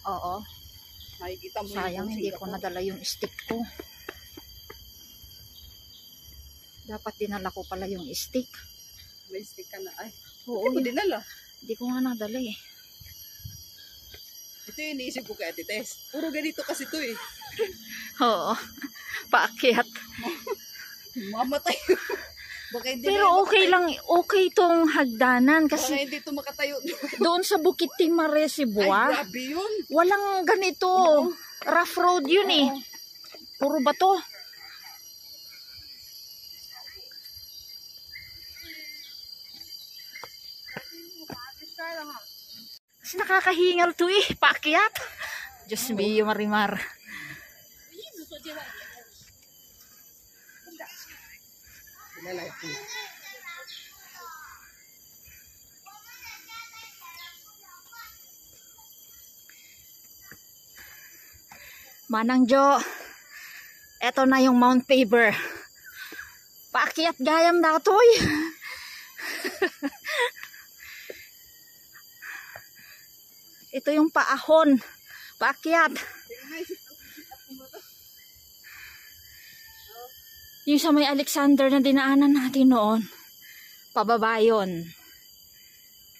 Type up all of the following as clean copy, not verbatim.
Oo. Makikita mo Sayang hindi ko nadala yung stick ko. Dapat dinala ko pala yung stick. May stick ka na. Ay, Oo, hindi mo dinala. Hindi ko nga nadala eh. Ito yung iniisip ko kay Ate Tess. Puro ganito kasi ito eh. Oo. Paakyat. Mamatay. Baka hindi Pero okay lang, okay tong hagdanan kasi baka hindi ito makatayo. doon sa Bukit Timare, Cebuá, Ay, grabe yun. walang ganito. Rough road yun eh. Puro bato. Kasi nakakahingal to eh, paakyat. Diyos mio, Marimar. Manang Jo, eto na yung Mount Faber. Paakyat gayam datoy. Ito yung paahon. Paakyat. Yung sa may Alexander na dinaanan natin noon. Pababa yun.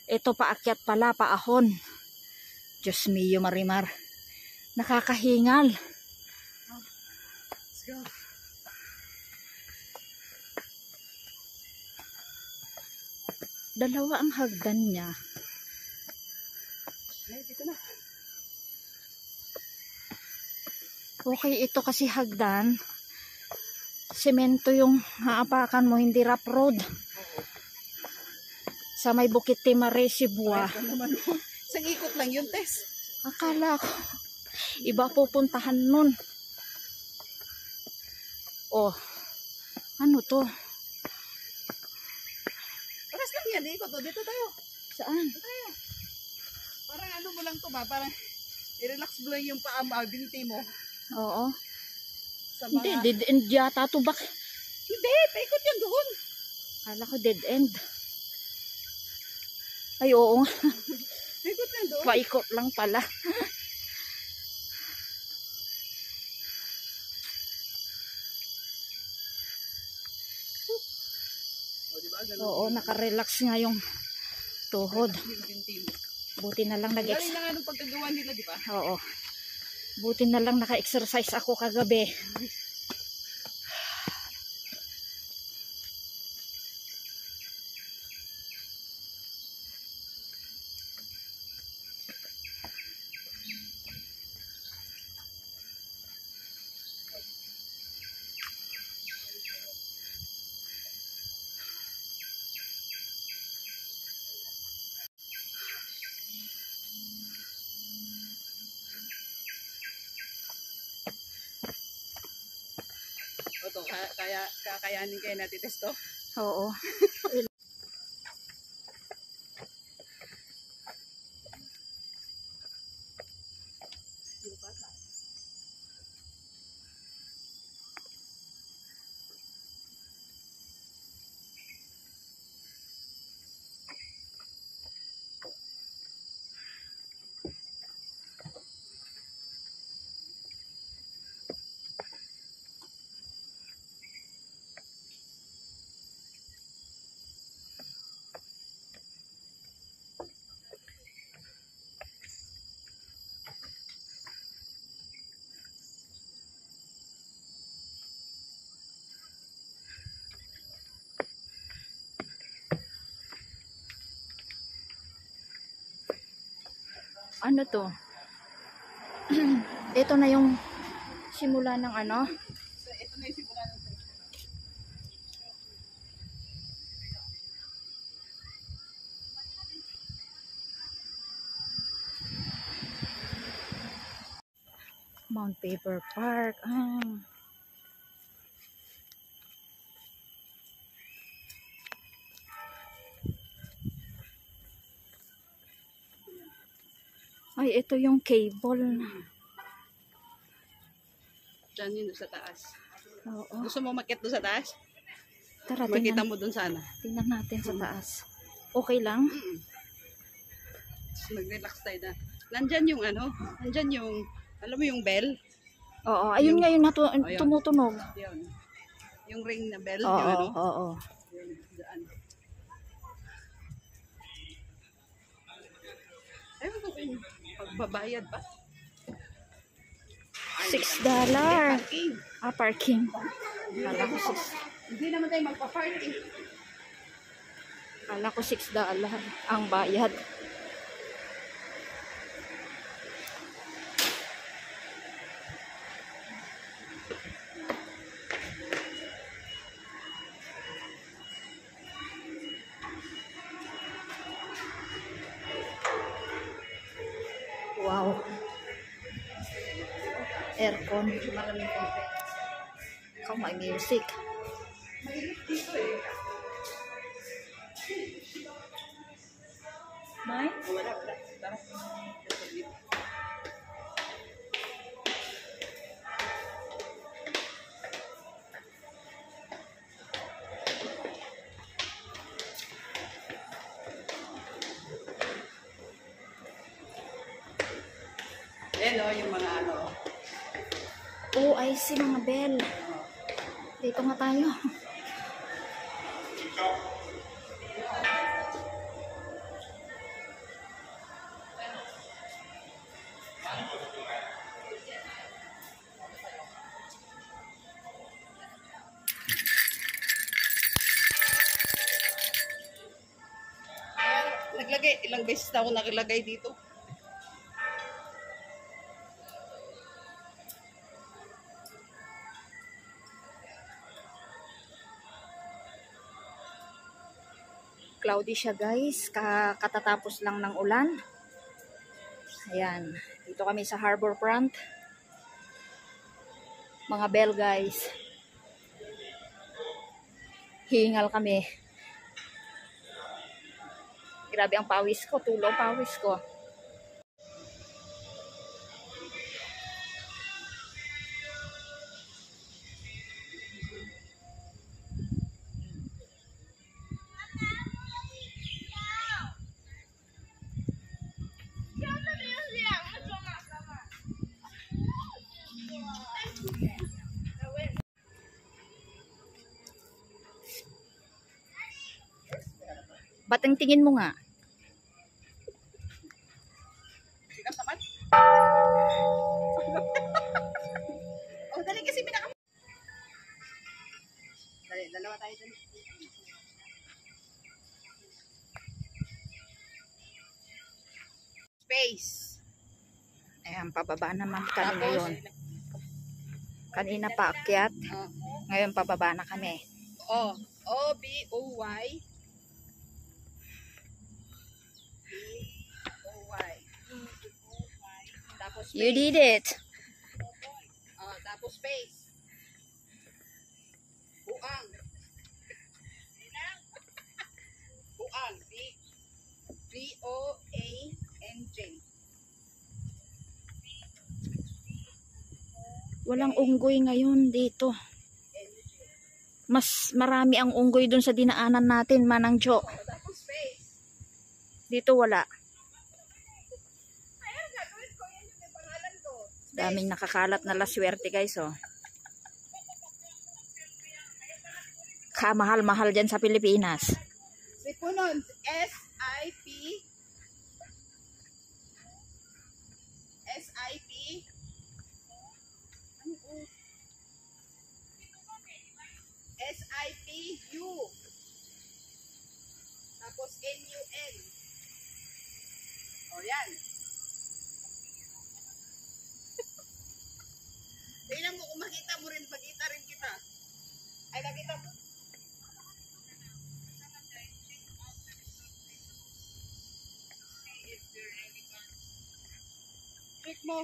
Ito paakyat pala, paahon. Diyos mio, Marimar. Nakakahingal. Let's go. Dalawa ang hagdan niya. Ay, dito na. Okay, ito kasi hagdan. Semento yung haapakan mo, hindi rough road. Sa may Bukit Timare, Cebuá. Isang ikot lang yun, Tess. Akala ko, iba pupuntahan nun. Oh, ano to? Paras lang yan, ikot. Dito tayo. Saan? Dito tayo. Parang ano mo lang to ba? Parang i-relax mo lang yung paa mo, binti mo. Oo. Sa Hindi, mga... dead end yata to. Hindi, paikot yan doon. Akala ko dead end. Ay, oo nga. Paikot yan doon. Paikot lang pala. O, diba? Ganun. Oo, nakarelax nga yung tuhod. Yung binti mo. Buti na lang Galing na nga nung pagkagawa nila, di ba? Oo. Buti na lang naka-exercise ako kagabi. O to, kakayanin kayo natin testo. Oo. Ano to? Ito na yung simula ng ano? So, ito na yung simula ng Mount Paper Park. Ay, ito yung cable. Diyan yun sa taas. Oo. Gusto mo makit doon sa taas? Tara, Makita tingnan, mo doon sana. tingnan natin sa taas. Okay lang? Mag-relax tayo na. Nandyan yung ano, nandyan yung, alam mo yung bell? Oo, ayun nga yung ayun. tumutunog. Yun. Yung ring na bell, Oo, yung ano. oo. Yun, dyan. Ewan ko kung pagbabayad ba? $6. Parking. Parking. Kala ko Hindi naman tayo magpa-parking. Kala ko $6 ang bayad. Wow. Aircon. Maraming konti. Ikaw may music. Mainit dito eh. May? Wala. Tara. Ayan o, yung mga ano. Oh, I see mga bell. Dito nga tayo. Naglagay, ilang beses na ako nakilagay dito. Cloudy siya guys. Katatapos lang ng ulan. Ayan. Dito kami sa harbor front. Mga bell guys. Hingal kami. Grabe ang pawis ko. Tulo pawis ko. Ba't ang tingin mo nga? Sikat naman. Oh, dali kasi pinaka... Dali, dalawa tayo dali. Space. Ayan, pababa naman kami ngayon. Kanina pa akyat. Ngayon pababa na kami. O-B-O-Y. B-O-Y. Tapos space. You did it. Tapos space. Buang. Buang. B-O-A-N-J. Walang unggoy ngayon dito. Mas marami ang unggoy dun sa dinaanan natin, Manang Jo. Tapos space. Dito wala. Ayan, gagawin ko. Yan yung pangalan ko. Daming nakakalat na laswerte guys, oh. Kamahal-mahal dyan sa Pilipinas. Sipunon. S-I-P. S-I-P. Ano po? S-I-P-U. Tapos N-U-N. O, yan. Tingnan mo kung makita mo rin, makita rin kita. Ay, nakita mo. Click mo.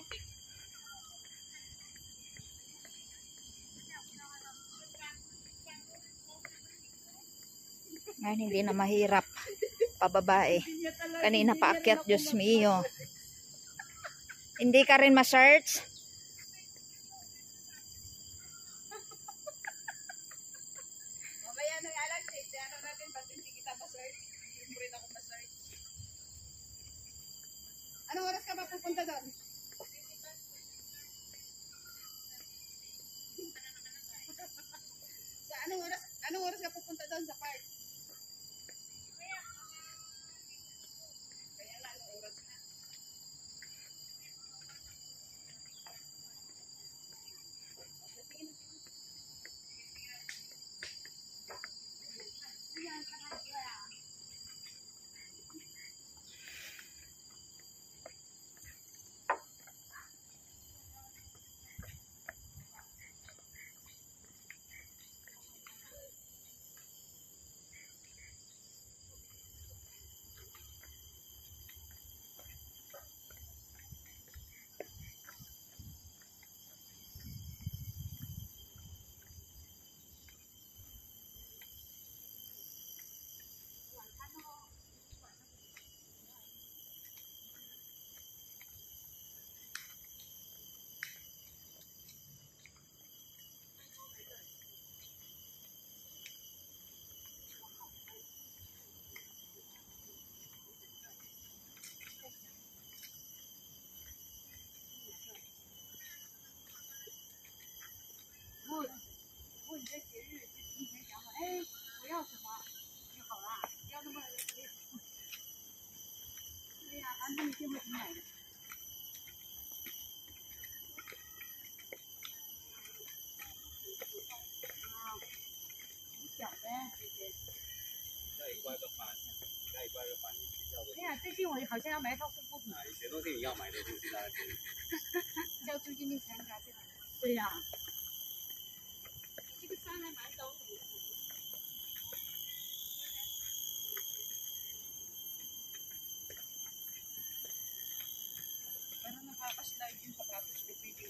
Ngayon hindi na mahirap. Pababae. Kanina paakyat, Diyos mio. Hindi ka rin ma-search? Mamaya na nga lang, ano natin, ba't hindi kita ma-search? Hindi mo rin ako ma-search. Anong oras ka ba pupunta doon? Sa anong oras ka pupunta doon sa park? Kaya nga, anong oras na?哎呀，最近我好像要买一套护肤品。有些东西你要买的东西，大家可以。交租金的钱拿进来。对呀。这个山还蛮高的。Parang nakaka-slide yung sapatos ko pili.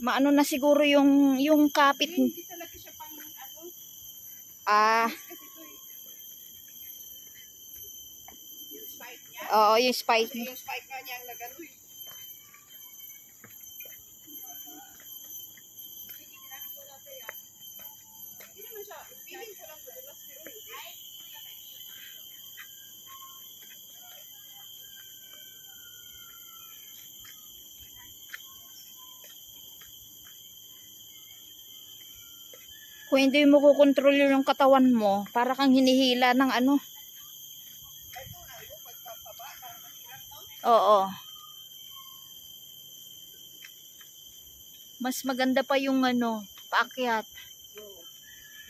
Maano na siguro yung kapit. Hindi talaga siya pang ano. Kasi ito yung spike niya. Oo, yung spike. Yung spike nga niya ang nagano eh. Hindi naman siya. Feeling ko lang madulas pero Kung hindi mo kukontrol yung katawan mo, para kang hinihila ng ano. ito nga yung pagpapaba, parang mahirap no? Oo. Mas maganda pa yung ano, paakyat.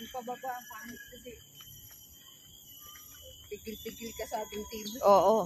Yung pababa ang pangit kasi pigil-pigil ka sa ating team. Oo.